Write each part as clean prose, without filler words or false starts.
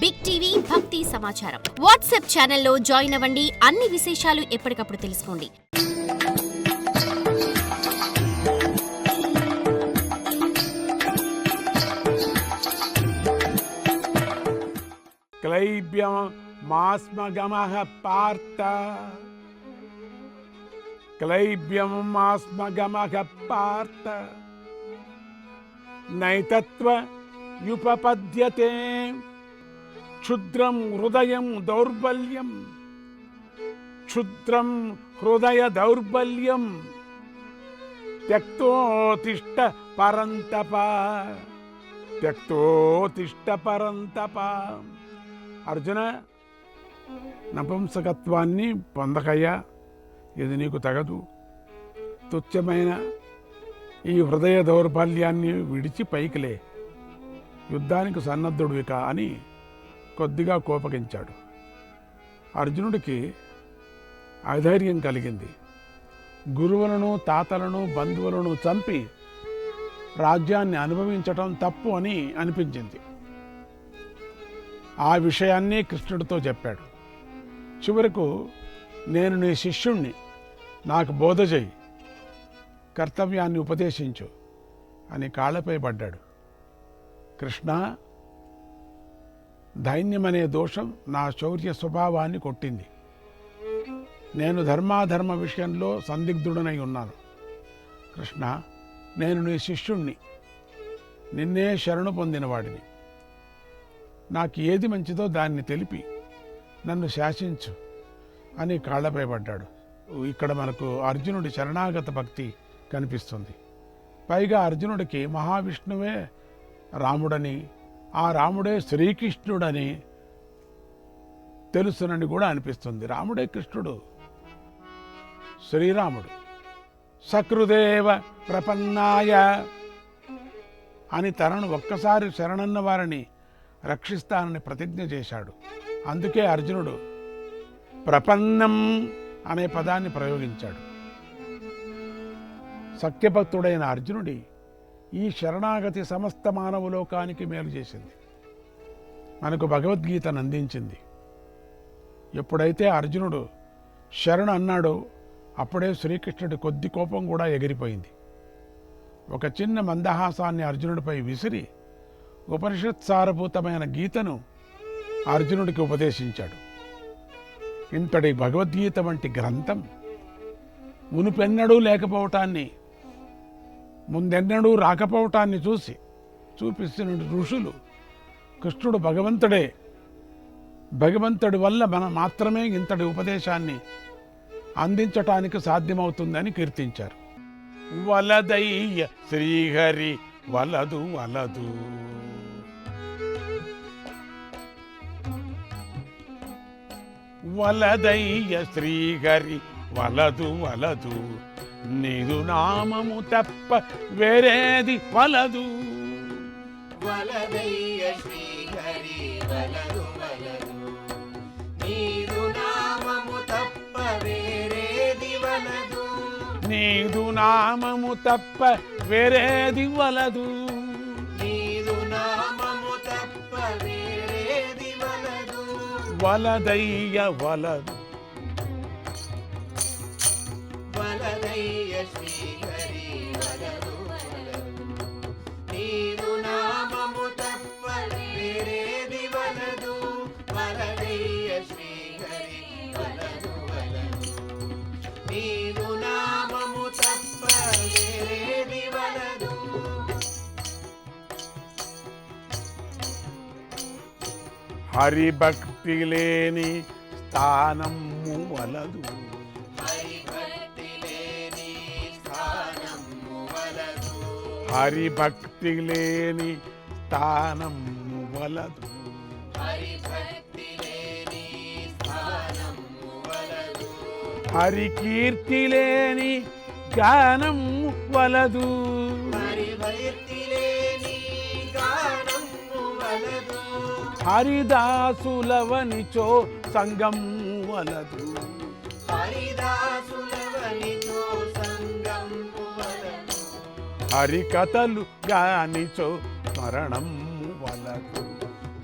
Big TV భక్తి సమాచారం WhatsApp ఛానల్లో జాయిన్ అవ్వండి. అన్ని విశేషాలు ఎప్పటికప్పుడు తెలుసుకోండి. క్లైబ్యం మాస్మగమః పార్థ క్లైబ్యం మాస్మగమః పార్థ నైతత్వ యుపపద్యతే క్షుద్రం హృదయం దౌర్బల్యం క్షుద్రం హృదయ దౌర్బల్యం త్యక్తోతిష్ట పరంతప త్యక్తోతిష్ట పరంతప. అర్జున, నపుంసకత్వాన్ని పొందకయ్యా, ఇది నీకు తగదు. తుచ్చమైన ఈ హృదయ దౌర్బల్యాన్ని విడిచి పైకిలే, యుద్ధానికి సన్నద్ధుడివిక అని కొద్దిగా కోపగించాడు. అర్జునుడికి అధైర్యం కలిగింది. గురువులను, తాతలను, బంధువులను చంపి రాజ్యాన్ని అనుభవించటం తప్పు అని అనిపించింది. ఆ విషయాన్ని కృష్ణుడితో చెప్పాడు. చివరకు, నేను నీ శిష్యుణ్ణి, నాకు బోధ చెయ్యి, కర్తవ్యాన్ని ఉపదేశించు అని కాళ్ళపై పడ్డాడు. కృష్ణ, దైన్యమనే దోషం నా శౌర్య స్వభావాన్ని కొట్టింది. నేను ధర్మాధర్మ విషయంలో సందిగ్ధుడనై ఉన్నాను. కృష్ణ, నేను నీ శిష్యుణ్ణి, నిన్నే శరణు పొందినవాడిని. నాకు ఏది మంచిదో దాన్ని తెలిపి నన్ను శాసించు అని కాళ్ళపై పడ్డాడు. ఇక్కడ మనకు అర్జునుడి శరణాగత భక్తి కనిపిస్తుంది. పైగా అర్జునుడికి మహావిష్ణువే రాముడని, ఆ రాముడే శ్రీకృష్ణుడని తెలుసునని కూడా అనిపిస్తుంది. రాముడే కృష్ణుడు, శ్రీరాముడు. సకృదేవ ప్రపన్నాయ అని తనను ఒక్కసారి శరణన్న వారిని రక్షిస్తానని ప్రతిజ్ఞ చేశాడు. అందుకే అర్జునుడు ప్రపన్నం అనే పదాన్ని ప్రయోగించాడు. సత్యభక్తుడైన అర్జునుడి ఈ శరణాగతి సమస్త మానవలోకానికి మేలు చేసింది, మనకు భగవద్గీతను అందించింది. ఎప్పుడైతే అర్జునుడు శరణు అన్నాడో అప్పుడే శ్రీకృష్ణుడి కొద్ది కోపం కూడా ఎగిరిపోయింది. ఒక చిన్న మందహాసాన్ని అర్జునుడిపై విసిరి ఉపనిషత్సారభూతమైన గీతను అర్జునుడికి ఉపదేశించాడు. ఇంతటి భగవద్గీత వంటి గ్రంథం మునుపెన్నడూ లేకపోవటాన్ని, ముందెన్నడూ రాకపోవటాన్ని చూపిస్తున్న ఋషులు కృష్ణుడు భగవంతుడే, భగవంతుడి వల్ల మనం మాత్రమే ఇంతటి ఉపదేశాన్ని అందించటానికి సాధ్యమవుతుందని కీర్తించారు. వలదయ్య శ్రీహరి వలదు వలదు, వలదయ్య శ్రీహరి వలదు వలదు, నీదు నామము తప్ప వేరేది వలదు. వలదయ్య శ్రీహరి వలదు వలదు, నీదు నామము తప్ప వేరేది వలదు. నీదు నామము తప్ప వేరేది వలదు. నీదు నామము తప్ప వేరేది వలదు. వలదయ్య వలదు. వలదయ్య శ్రీహరి వలదు వలదు, నీదు నామము తప్ప వేరేది వలదు. వలదయ్య శ్రీహరి వలదు వలదు, నీదు నామము తప్ప వేరేది వలదు. హరిభక్తి లేని స్థానము వలదు. హరిభక్తి లేని స్థానము వలదు. హరిభక్తి లేని స్థానము వలదు. హరిభక్తి లేని స్థానము వలదు. హరికీర్తి లేని గానము వలదు. హరిభక్తి లేని గానము వలదు. హరిదాసులవనిచో సంగము వలదు. హరిదాసులవనిచో సంగము వలదు. హరికథలు గానిచో స్మరణము వలదు.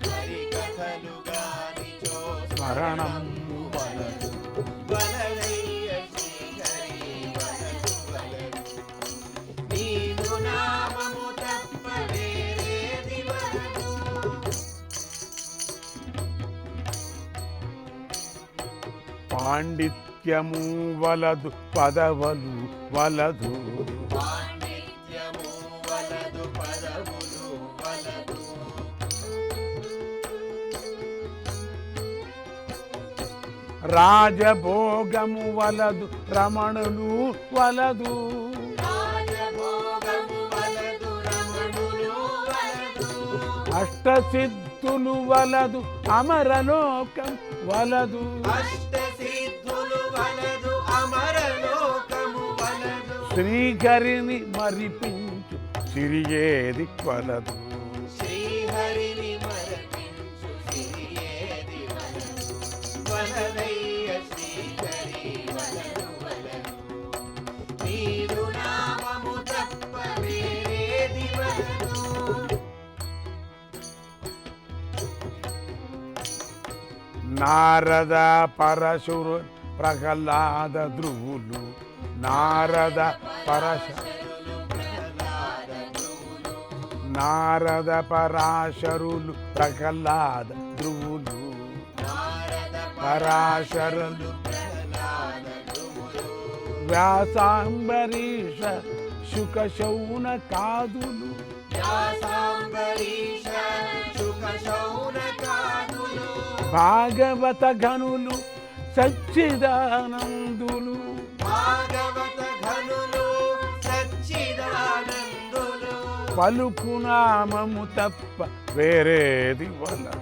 హరికథలు మరణము వలదు. వలదయ్య శ్రీహరి వలదు వలదు. నీదు నామము తప్ప వేరేది వలదు. పాండిత్యము వలదు పదవలు వలదు. పాండిత్యము వలదు పదవులు వలదు. రాజభోగము వలదు రమణులు వలదు. రాజభోగము వలదు రమణులు వలదు. అష్టసిద్ధులు వలదు అమరలోకం వలదు. అష్టసిద్ధులు వలదు అమరలోకము వలదు. శ్రీహరిని మరిపించు సిరియేది వలదు. శ్రీహరిని మరపించు సిరియేది వలదు. వలదయ్య శ్రీహరి వలదు వలదు. నీదు నామము తప్ప వేరేది వలదు. నారద పరశురు ప్రహ్లాద ధ్రువులు. నారద నారద పరాశరులు ప్రహ్లాద ధ్రువులు. పరాశరులు వ్యాసాంబరీష శుక శౌనకాదులు. వ్యాసాంబరీష శుక శౌనకాదులు. భాగవత గనులు సచ్చిదానందులు. భాగవత ఘనులు సచ్చిదానందులు. పలుకునామము తప్ప వేరేది వలదు.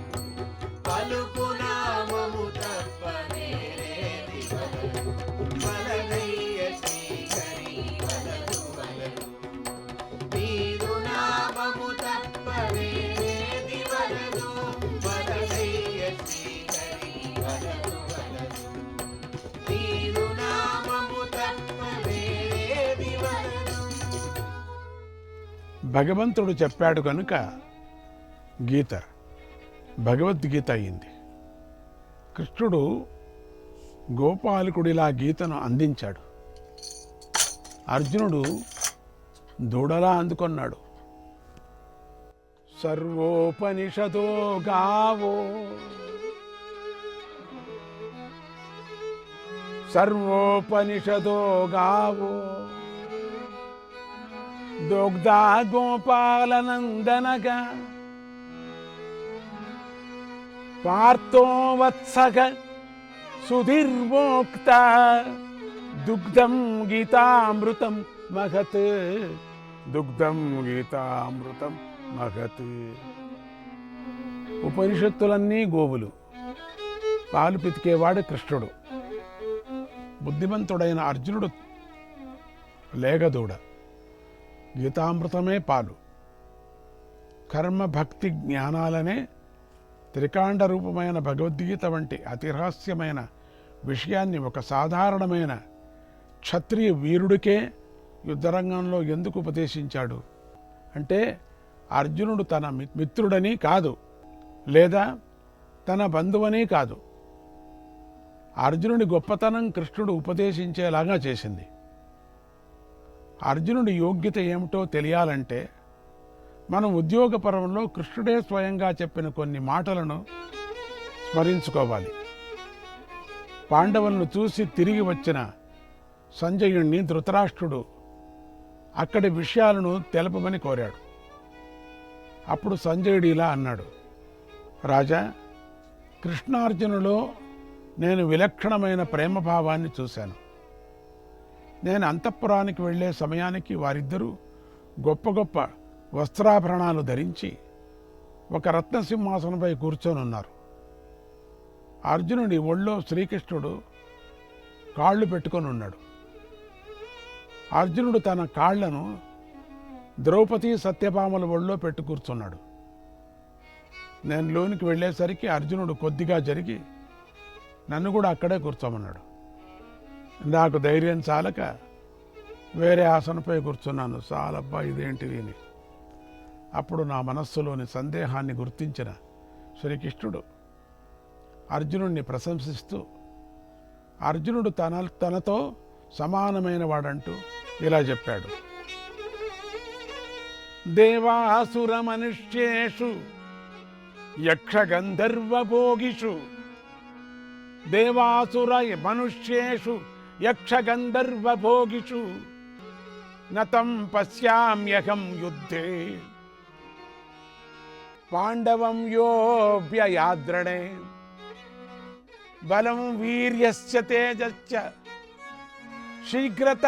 పలుకునామము తప్ప వేరేది వలదు. వలదయ్య శ్రీహరి వలదు వలదు. నీదు నామము తప్ప వేరేది వలదు. వలదయ్య శ్రీహరి వలదు వలదు. నీదు నామము తప్ప వేరేది వలదు. భగవంతుడు చెప్పాడు కనుక గీత భగవద్గీత అయింది. కృష్ణుడు గోపాలకుడిలా గీతను అందించాడు. అర్జునుడు దూడలా అందుకొన్నాడు. సర్వోపనిషదో గావో సర్వోపనిషదో గావో దోగ్ధా గోపాలనందనగా పార్థో వత్సగ సుధీర్వోక్త దుగ్ధం గీతామృతం మహత్. దుగ్ధం గీతామృతం మహత్. ఉపనిషత్తులన్నీ గోవులు, పాలు పితికేవాడు కృష్ణుడు. బుద్ధిమంతుడైన అర్జునుడు లేగదూడ. గీతామృతమే పాలు. కర్మ భక్తి జ్ఞానాలనే త్రికాండ రూపమైన భగవద్గీత వంటి అతిరహస్యమైన విషయాన్ని ఒక సాధారణమైన క్షత్రియ వీరుడికే యుద్ధరంగంలో ఎందుకు ఉపదేశించాడు అంటే, అర్జునుడు తన మిత్రుడని కాదు, లేదా తన బంధువని కాదు. అర్జునుడి గొప్పతనం కృష్ణుడు ఉపదేశించేలాగా చేసింది. అర్జునుడి యోగ్యత ఏమిటో తెలియాలంటే మనం ఉద్యోగపరంలో కృష్ణుడే స్వయంగా చెప్పిన కొన్ని మాటలను స్మరించుకోవాలి. పాండవులను చూసి తిరిగి వచ్చిన సంజయుణ్ణి ధృతరాష్ట్రుడు అక్కడి విషయాలను తెలపమని కోరాడు. అప్పుడు సంజయుడు ఇలా అన్నాడు: రాజా, కృష్ణార్జునులో నేను విలక్షణమైన ప్రేమభావాన్ని చూశాను. నేను అంతఃపురానికి వెళ్ళే సమయానికి వారిద్దరూ గొప్ప గొప్ప వస్త్రాభరణాలు ధరించి ఒక రత్నసింహాసనంపై కూర్చొని ఉన్నారు. అర్జునుడి ఒళ్ళో శ్రీకృష్ణుడు కాళ్ళు పెట్టుకొని ఉన్నాడు. అర్జునుడు తన కాళ్లను ద్రౌపది సత్యభామల ఒళ్ళో పెట్టు కూర్చున్నాడు. నేను లోనికి వెళ్ళేసరికి అర్జునుడు కొద్దిగా జరిగి నన్ను కూడా అక్కడే కూర్చోమన్నాడు. నాకు ధైర్యం చాలక వేరే ఆసనపై కూర్చున్నాను. చాలబ్బా ఇదేంటిది అని. అప్పుడు నా మనస్సులోని సందేహాన్ని గుర్తించిన శ్రీకృష్ణుడు అర్జునుడిని ప్రశంసిస్తూ అర్జునుడు తనతో సమానమైన వాడంటూ ఇలా చెప్పాడు. దేవాసుర మనుష్యేషు యక్షగంధర్వభోగిషు దేవాసుర మనుష్యేషు యక్షగంధర్వభోగిషు నతం పశ్యామ్యహం యుద్ధే పాండవం యోభ్యయాద్రణే బలం వీర్యస్య తేజశ్చ శీఘ్రత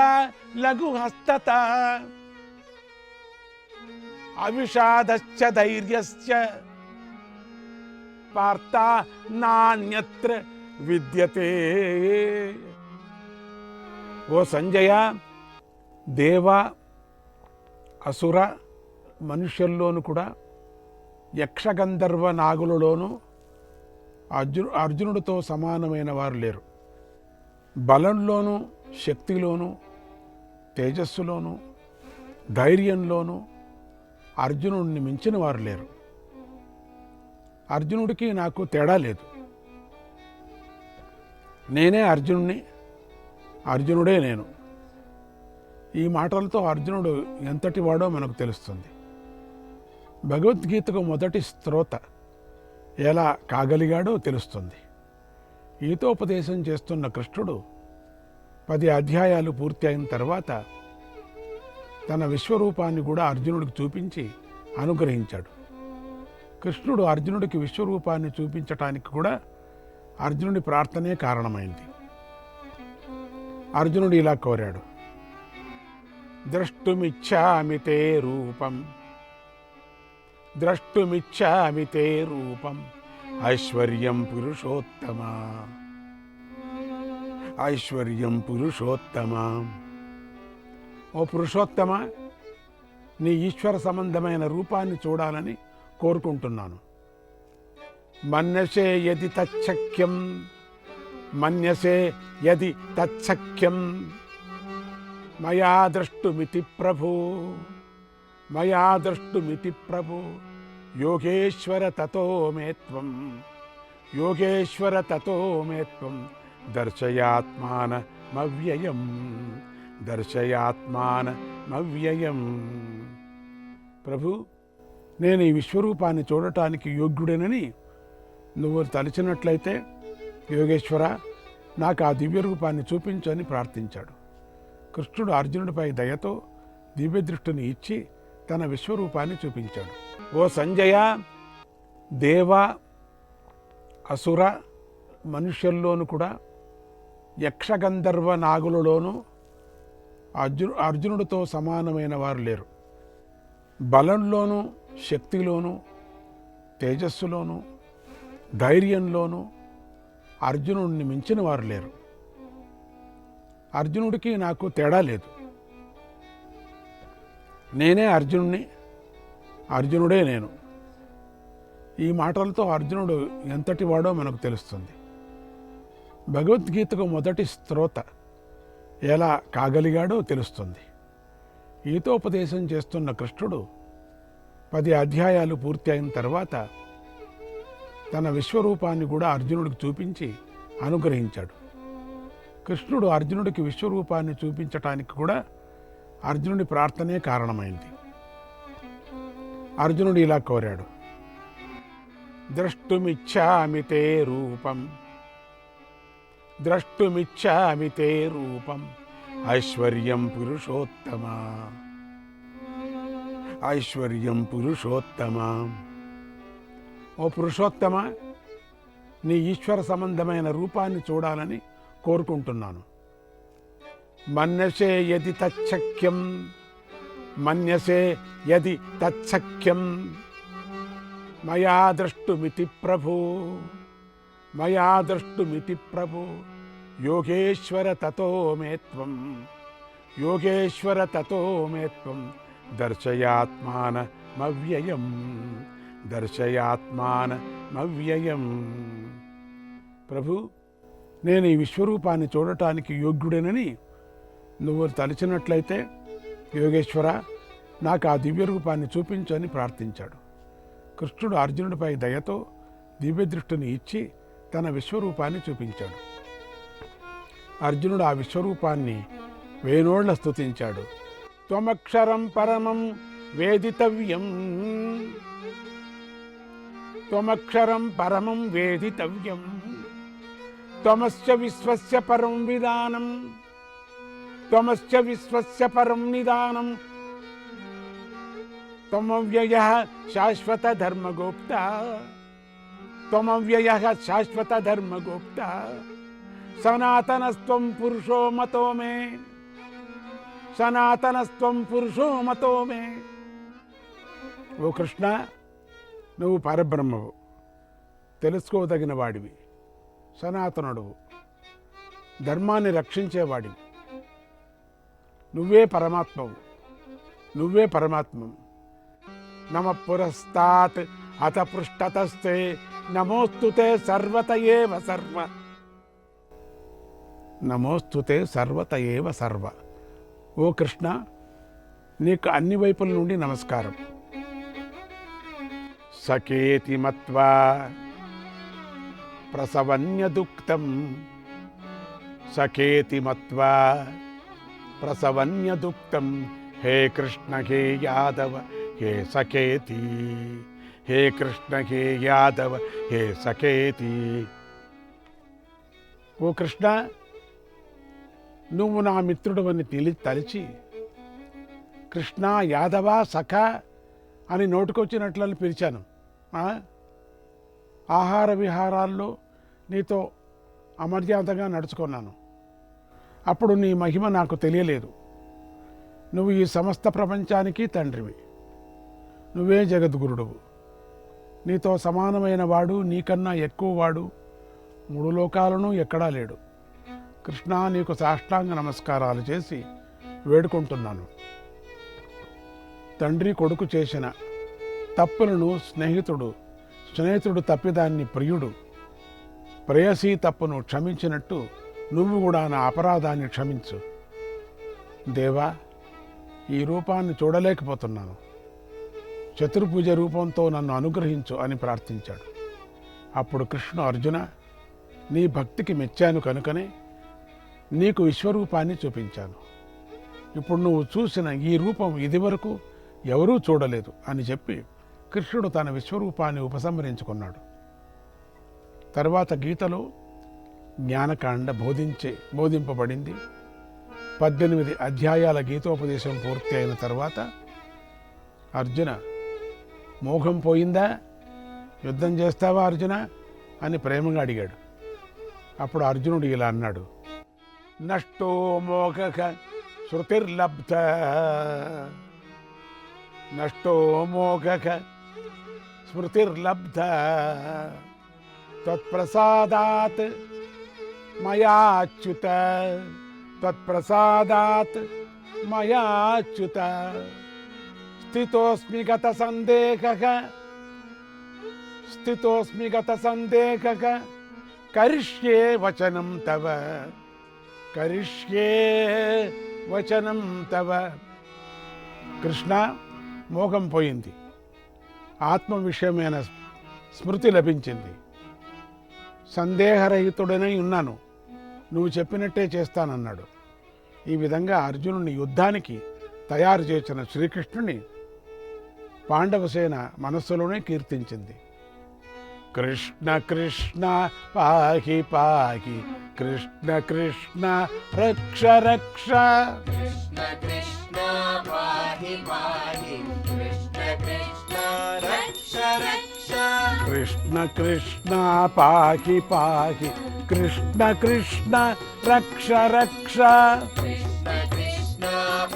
లఘుహస్తత అవిషాదశ్చ ధైర్యశ్చ పార్థ నాన్యత్ర విద్యతే. ఓ సంజయ, దేవ అసుర మనుష్యుల్లోనూ కూడా యక్షగంధర్వ నాగులలోనూ అర్జునుడితో సమానమైన వారు లేరు. బలంలోనూ శక్తిలోనూ తేజస్సులోనూ ధైర్యంలోనూ అర్జునుడిని మించిన వారు లేరు. అర్జునుడికి నాకు తేడా లేదు. నేనే అర్జునుడిని, అర్జునుడే నేను. ఈ మాటలతో అర్జునుడు ఎంతటి వాడో మనకు తెలుస్తుంది. భగవద్గీతకు మొదటి శ్రోత ఎలా కాగలిగాడో తెలుస్తుంది. గీతోపదేశం చేస్తున్న కృష్ణుడు 10 అధ్యాయాలు పూర్తి అయిన తర్వాత తన విశ్వరూపాన్ని కూడా అర్జునుడికి చూపించి అనుగ్రహించాడు. కృష్ణుడు అర్జునుడికి విశ్వరూపాన్ని చూపించటానికి కూడా అర్జునుడి ప్రార్థనే కారణమైంది. అర్జునుడు ఇలా కోరాడు. ద్రష్టుమిచ్చామి తే రూపం ద్రష్టుమిచ్చామి తే రూపం ఐశ్వర్యం పురుషోత్తమ ఐశ్వర్యం పురుషోత్తమ. ఓ పురుషోత్తమ, నీ ఈశ్వర సంబంధమైన రూపాన్ని చూడాలని కోరుకుంటున్నాను. మన్యసే యది తచ్చక్యం మన్యసే యది తచ్చక్యం మయా ద్రష్టుమితి ప్రభు మయా ద్రష్టుమితి ప్రభు యోగేశ్వర తతో మే త్వం యోగేశ్వర తతో మే త్వం దర్శయాత్మానమవ్యయం దర్శయాత్మానమవ్యయం. ప్రభు, నేను ఈ విశ్వరూపాన్ని చూడటానికి యోగ్యుడేనని నువ్వు తలచినట్లయితే యోగేశ్వర, నాకు ఆ దివ్య రూపాన్ని చూపించని ప్రార్థించాడు. కృష్ణుడు అర్జునుడిపై దయతో దివ్యదృష్టిని ఇచ్చి తన విశ్వరూపాన్ని చూపించాడు. ఓ సంజయ, దేవ అసుర మనుష్యుల్లోనూ కూడా యక్షగంధర్వ నాగులలోనూ అర్జునుడితో సమానమైన వారు లేరు. బలంలోనూ శక్తిలోనూ తేజస్సులోనూ ధైర్యంలోనూ అర్జునుడిని మించిన వారు లేరు. అర్జునుడికి నాకు తేడా లేదు. నేనే అర్జునుడిని, అర్జునుడే నేను. ఈ మాటలతో అర్జునుడు ఎంతటి వాడో మనకు తెలుస్తుంది. భగవద్గీతకు మొదటి శ్రోత ఎలా కాగలిగాడో తెలుస్తుంది. గీతోపదేశం చేస్తున్న కృష్ణుడు 10 అధ్యాయాలు పూర్తి అయిన తర్వాత తన విశ్వరూపాన్ని కూడా అర్జునుడికి చూపించి అనుగ్రహించాడు. కృష్ణుడు అర్జునుడికి విశ్వరూపాన్ని చూపించటానికి కూడా అర్జునుడి ప్రార్థనే కారణమైంది. అర్జునుడు ఇలా కోరాడు. ద్రష్టుమిచ్చామి తే రూపం ద్రష్టుమిచ్చామి తే రూపం ఐశ్వర్యం పురుషోత్తమ ఐశ్వర్యం పురుషోత్తమ. ఓ పురుషోత్తమ, నీ ఈశ్వర సంబంధమైన రూపాన్ని చూడాలని కోరుకుంటున్నాను. మన్యసే యది తచ్చక్యం మన్యసే యది తచ్చక్యం మయా ద్రష్టుమితి ప్రభు మయా ద్రష్టుమితి ప్రభు యోగేశ్వర తతో మే త్వం యోగేశ్వర తతో మే త్వం దర్శయాత్మానమవ్యయం దర్శయాత్మానమవ్యయం. ప్రభు, నేను ఈ విశ్వరూపాన్ని చూడటానికి యోగ్యుడేనని నువ్వు తలచినట్లయితే యోగేశ్వర, నాకు ఆ దివ్య రూపాన్ని చూపించని ప్రార్థించాడు. కృష్ణుడు అర్జునుడిపై దయతో దివ్యదృష్టిని ఇచ్చి తన విశ్వరూపాన్ని చూపించాడు. అర్జునుడు ఆ విశ్వరూపాన్ని వేణోళ్ల స్తుతించాడు. త్వమక్షరం పరమం వేదితవ్యం, త్వమక్షరం పరమం వేదితవ్యం, త్వమస్య విశ్వస్య పరం విధానం, త్వమస్య విశ్వస్య పరం నిదానం, త్వమవ్యయః శాశ్వత ధర్మగోప్తా, త్వమవ్యయః శాశ్వత ధర్మగోప్తా, సనాతనస్త్వం పురుషో మతో మే, సనాతనస్త్వం పురుషో మతో మే. ఓ కృష్ణ, నువ్వు పరబ్రహ్మవు, తెలుసుకోదగిన వాడివి, సనాతనుడువు, ధర్మాన్ని రక్షించేవాడివి, నువ్వే పరమాత్మవు, నువ్వే పరమాత్మవు. నమ పురస్తాత్ అత పృష్ఠతస్తే నమోస్తుతే సర్వత ఏవ సర్వ, నమోస్తుతే సర్వత ఏవ సర్వ. ఓ కృష్ణ, నీకు అన్ని వైపుల నుండి నమస్కారం. సకేతి మత్వా ప్రసవన్యదుక్తం, సకేతి మత్వా ప్రసవన్యదుక్తం, హే కృష్ణ హే యాదవ హే సకేతి, హే కృష్ణ హే యాదవ హే సకేతి. ఓ కృష్ణ, నువ్వు నా మిత్రుడవని తలిచి కృష్ణ యాదవ సఖ అని నోటుకొచ్చినట్లని పిలిచాను. ఆహార విహారాల్లో నీతో అమర్యాదగా నడుచుకున్నాను. అప్పుడు నీ మహిమ నాకు తెలియలేదు. నువ్వు ఈ సమస్త ప్రపంచానికి తండ్రివి, నువ్వే జగద్గురుడువు. నీతో సమానమైన వాడు, నీకన్నా ఎక్కువ వాడు 3 లోకాలను ఎక్కడా లేడు. కృష్ణ, నీకు సాష్టాంగ నమస్కారాలు చేసి వేడుకుంటున్నాను. తండ్రి కొడుకు చేసిన తప్పులను స్నేహితుడు తప్పిదాన్ని ప్రియుడు, ప్రేయసీ తప్పును క్షమించినట్టు నువ్వు కూడా నా అపరాధాన్ని క్షమించు. దేవా, ఈ రూపాన్ని చూడలేకపోతున్నాను, చతుర్భుజ రూపంతో నన్ను అనుగ్రహించు అని ప్రార్థించాడు. అప్పుడు కృష్ణుడు, అర్జున, నీ భక్తికి మెచ్చాను కనుకనే నీకు విశ్వరూపాన్ని చూపించాను. ఇప్పుడు నువ్వు చూసిన ఈ రూపం ఇదివరకు ఎవరూ చూడలేదు అని చెప్పి కృష్ణుడు తన విశ్వరూపాన్ని ఉపసంహరించుకున్నాడు. తర్వాత గీతలో జ్ఞానకాండ బోధింపబడింది. 18 అధ్యాయాల గీతోపదేశం పూర్తి అయిన తర్వాత అర్జున, మోహం పోయిందా, యుద్ధం చేస్తావా అర్జున అని ప్రేమగా అడిగాడు. అప్పుడు అర్జునుడు ఇలా అన్నాడు, నష్టో మోహః శృతిర్లబ్ధ, నష్టో మోహః స్మృతిర్లబ్ధ, త్వత్ప్రసాదాత్ మయాచ్యుత, త్వత్ప్రసాదాత్ మయాచ్యుత, స్థితోస్మి గత సందేహః, కరిష్యే వచనం తవ, కరిష్యే వచనం తవ. కృష్ణ, మోహం పోయింది, ఆత్మ విషయమైన స్మృతి లభించింది, సందేహరహితుడనై ఉన్నాను, నువ్వు చెప్పినట్టే చేస్తానన్నాడు. ఈ విధంగా అర్జునుని యుద్ధానికి తయారు చేసిన శ్రీకృష్ణుని పాండవసేన మనస్సులోనే కీర్తించింది. కృష్ణ కృష్ణ పాహి పాహి, కృష్ణ కృష్ణ రక్ష రక్ష, కృష్ణ కృష్ణ పాహి పాహి, కృష్ణ కృష్ణ రక్ష రక్ష, కృష్ణ కృష్ణ పాహి పాహి, కృష్ణ కృష్ణ రక్ష రక్ష, కృష్ణ కృష్ణ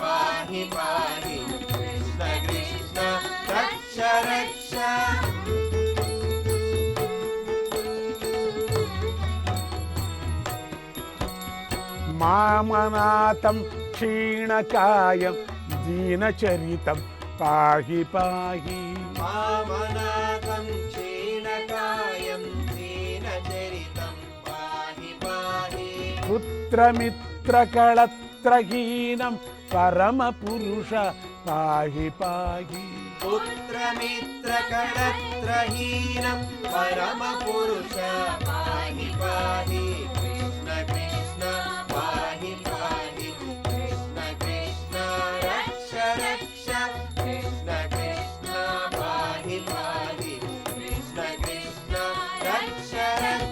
పాహి పాహి, కృష్ణ కృష్ణ రక్ష రక్ష. మామనాథం క్షీణకాయం దీనచరితం పాహి పాహి, వామనాథం క్షీణకాయం దీనచరితం పాహి పాహి, పుత్రమిత్రకళత్రహీనం పరమపురుష పాహి పాహి, పుత్రమిత్రకళత్రహీనం పరమపురుష పాహి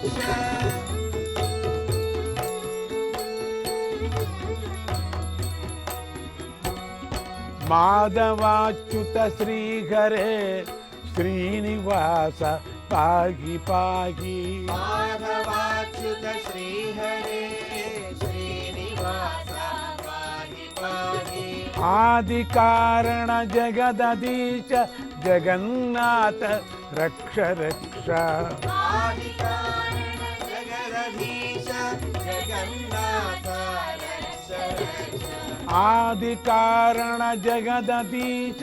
रक्ष మాధవాచ్యుత శ్రీహరే శ్రీనివాస పాహి పాహి माधवाच्युत श्रीहरे श्रीनिवास पाहि पाहि ఆది కారణ జగదీశ జగన్నాథ రక్ష రక్ష आदिकारण जगदधीश जगन्नाथ रक्ष रक्ष ఆది కారణ జగదీశ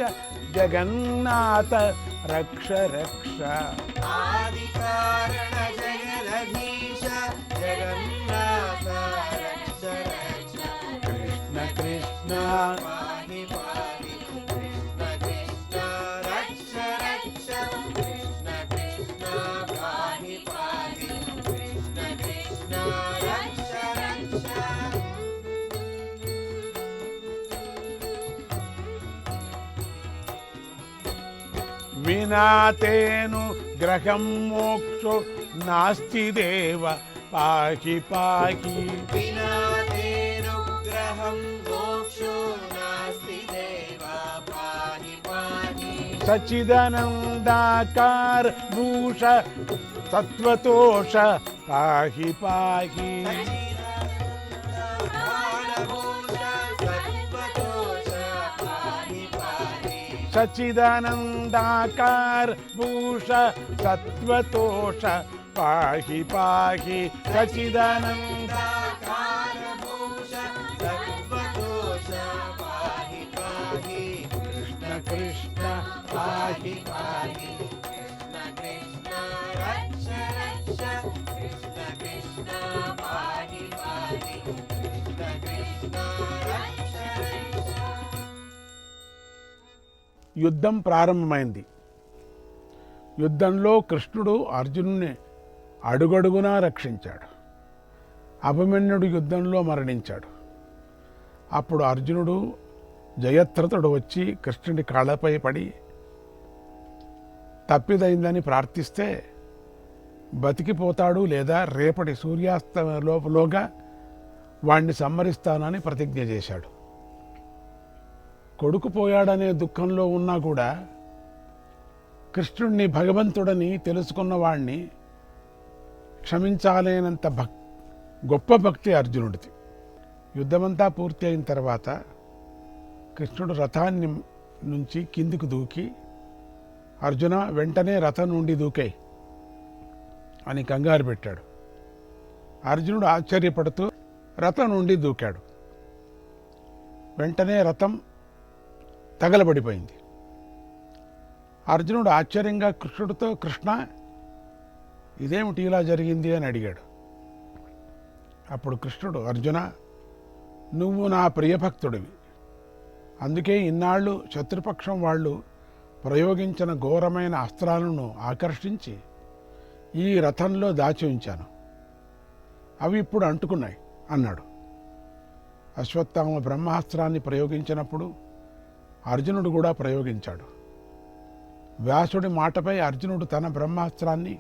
జగన్నాథ రక్ష రక్ష आदिकारण जगदधीश जगन्नाथ रक्ष रक्ष కృష్ణ కృష్ణ पाहि पाहि कृष्ण कृष्ण रक्ष रक्ष कृष्ण कृष्ण पाहि पाहि कृष्ण कृष्ण रक्ष रक्ष వినాతేను గ్రహం మోక్షో నాస్తి దేవ పాహి పాహి विना तेनुग्रहं मोक्षो नास्ति देव पाहि पाहि సచ్చిదానందాకార భూష సత్వతోష పాహి పాహి సచ్చిదానందాకార భూష సత్వతోష పాహి పాహి సచ్చిదానంద కృష్ణ కృష్ణ పాహి పాహి యుద్ధం ప్రారంభమైంది. యుద్ధంలో కృష్ణుడు అర్జునుని అడుగడుగునా రక్షించాడు. అభిమన్యుడు యుద్ధంలో మరణించాడు. అప్పుడు అర్జునుడు జయత్రతుడు వచ్చి కృష్ణుడి కాళ్ళపై పడి తప్పిదైందని ప్రార్థిస్తే బతికిపోతాడు లేదా రేపటి సూర్యాస్తలోగా వాణ్ణి సంహరిస్తానని ప్రతిజ్ఞ చేశాడు. కొడుకు పోయాడనే దుఃఖంలో ఉన్నా కూడా కృష్ణుడిని భగవంతుడని తెలుసుకున్న వాణ్ణి క్షమించాలేనంత గొప్ప భక్తి అర్జునుడిది. యుద్ధమంతా పూర్తి అయిన తర్వాత కృష్ణుడు రథాన్ని నుంచి కిందికి దూకి, అర్జున వెంటనే రథం నుండి దూకే అని కంగారు పెట్టాడు. అర్జునుడు ఆశ్చర్యపడుతూ రథం నుండి దూకాడు. వెంటనే రథం తగలబడిపోయింది. అర్జునుడు ఆశ్చర్యంగా కృష్ణుడితో, కృష్ణ ఇదేమిటి ఇలా జరిగింది అని అడిగాడు. అప్పుడు కృష్ణుడు, అర్జున నువ్వు నా ప్రియభక్తుడివి, అందుకే ఇన్నాళ్ళు శత్రుపక్షం వాళ్ళు ప్రయోగించిన ఘోరమైన అస్త్రాలను ఆకర్షించి ఈ రథంలో దాచి ఉంచాను, అవి ఇప్పుడు అంటుకున్నాయి అన్నాడు. అశ్వత్థామ బ్రహ్మాస్త్రాన్ని ప్రయోగించినప్పుడు అర్జునుడు కూడా ప్రయోగించాడు. వ్యాసుడి మాటపై అర్జునుడు తన బ్రహ్మాస్త్రాన్ని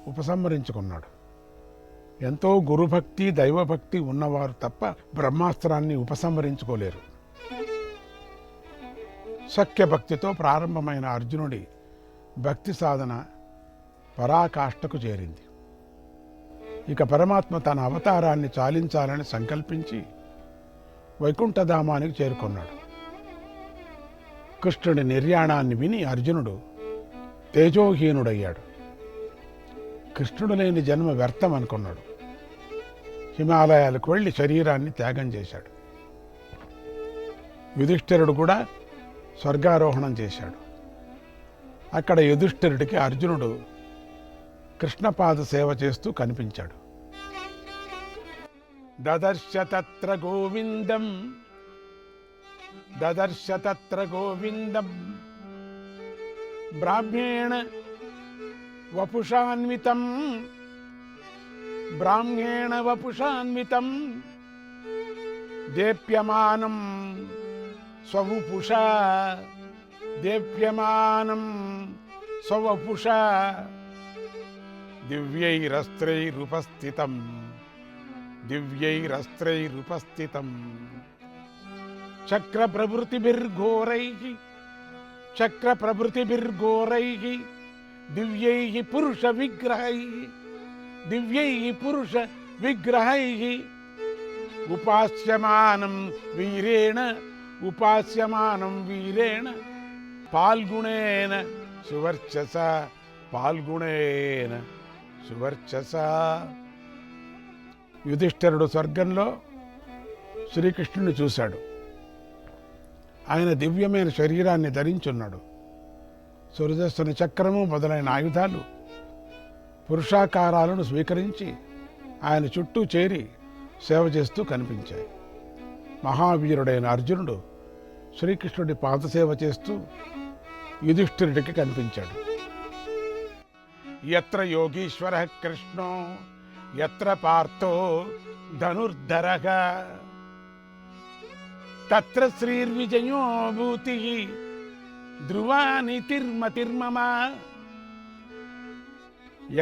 ఉపసంహరించుకున్నాడు. ఎంతో గురుభక్తి దైవభక్తి ఉన్నవారు తప్ప బ్రహ్మాస్త్రాన్ని ఉపసంహరించుకోలేరు. సఖ్యభక్తితో ప్రారంభమైన అర్జునుడి భక్తి సాధన పరాకాష్ఠకు చేరింది. ఇక పరమాత్మ తన అవతారాన్ని చాలించాలని సంకల్పించి వైకుంఠధామానికి చేరుకున్నాడు. కృష్ణుడి నిర్యాణాన్ని విని అర్జునుడు తేజోహీనుడయ్యాడు. కృష్ణుడు లేని జన్మ వ్యర్థం అనుకున్నాడు. హిమాలయాలకు వెళ్ళి శరీరాన్ని త్యాగం చేశాడు. యుధిష్ఠిరుడు కూడా స్వర్గారోహణం చేశాడు. అక్కడ యుధిష్ఠిరుడికి అర్జునుడు కృష్ణపాద సేవ చేస్తూ కనిపించాడు. దదర్శ తత్ర గోవిందం దదర్శ తత్ర గోవిందం బ్రాహ్మేణ వపుషాన్వితం బ్రాహ్మేణ వపుషాన్వితం దేప్యమానం స్వపుషా దేప్యమానం స్వపుషా దివ్యైరస్త్రైరుపస్థితం దివ్యైరస్త్రైరుపస్థితం చక్రప్రభృతిభిర్ఘోరైః దివ్యైః పురుషవిగ్రహైః ఉపాస్యమానం వీరేణ పాల్గుణేన సువర్చస. యుధిష్ఠిరుడు స్వర్గంలో శ్రీకృష్ణుని చూశాడు. ఆయన దివ్యమైన శరీరాన్ని ధరించున్నాడు. సురదర్శన చక్రము మొదలైన ఆయుధాలు పురుషాకారాలను స్వీకరించి ఆయన చుట్టూ చేరి సేవ చేస్తూ కనిపించాయి. మహావీరుడైన అర్జునుడు శ్రీకృష్ణుడి పాదసేవ చేస్తూ యుధిష్ఠిరుడికి కనిపించాడు. యత్ర యోగీశ్వరః కృష్ణో యత్ర పార్థో ధనుర్ధరః తత్ర శ్రీర్విజయో భూతిః ధ్రువా నీతిర్మతిర్మమ.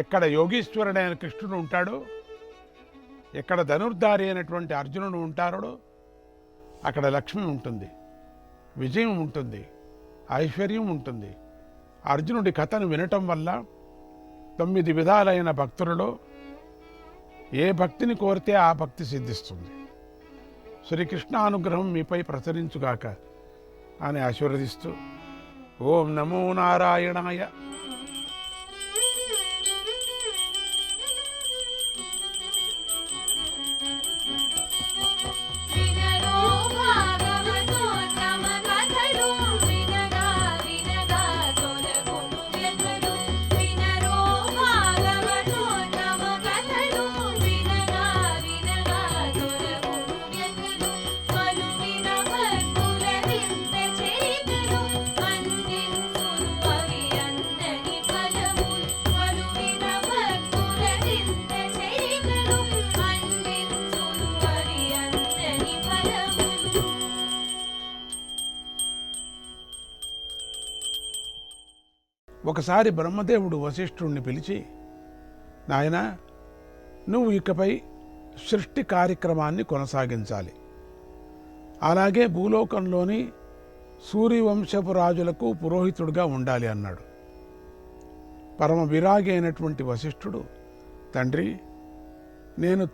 ఎక్కడ యోగీశ్వరుడైన కృష్ణుడు ఉంటాడో, ఎక్కడ ధనుర్ధారి అయినటువంటి అర్జునుడు ఉంటారో అక్కడ లక్ష్మి ఉంటుంది, విజయం ఉంటుంది, ఐశ్వర్యం ఉంటుంది. అర్జునుడి కథను వినటం వల్ల 9 విధాలైన భక్తులలో ఏ భక్తిని కోరితే ఆ భక్తి సిద్ధిస్తుంది. శ్రీకృష్ణ అనుగ్రహం మీపై ప్రసరించుగాక అని ఆశీర్వదిస్తూ ఓం నమో నారాయణాయ. ఒకసారి బ్రహ్మదేవుడు వశిష్ఠుణ్ణి పిలిచి, నాయనా, నువ్వు ఇకపై సృష్టి కార్యక్రమాన్ని కొనసాగించాలి. అలాగే భూలోకంలోని సూర్యవంశపు రాజులకు పురోహితుడిగా ఉండాలి అన్నాడు. పరమ విరాగి అయినటువంటి వశిష్ఠుడు, తండ్రి, నేను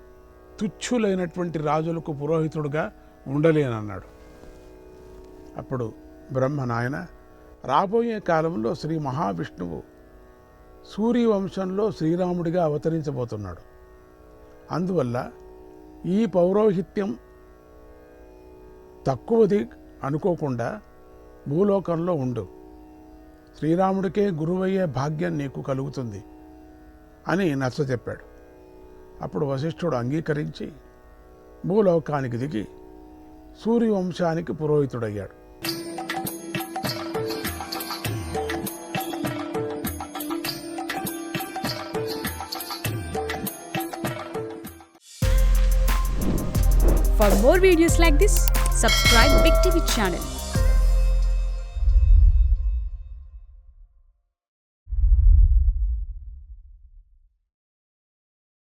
తుచ్ఛులైనటువంటి రాజులకు పురోహితుడుగా ఉండలేనన్నాడు. అప్పుడు బ్రహ్మ, నాయన, రాబోయే కాలంలో శ్రీ మహావిష్ణువు సూర్యవంశంలో శ్రీరాముడిగా అవతరించబోతున్నాడు. అందువల్ల ఈ పౌరోహిత్యం తక్కువది అనుకోకుండా భూలోకంలో ఉండు. శ్రీరాముడికే గురువయ్యే భాగ్యం నీకు కలుగుతుంది అని నచ్చజెప్పాడు. అప్పుడు వశిష్ఠుడు అంగీకరించి భూలోకానికి దిగి సూర్యవంశానికి పురోహితుడయ్యాడు. For more videos like this, subscribe Big TV channel.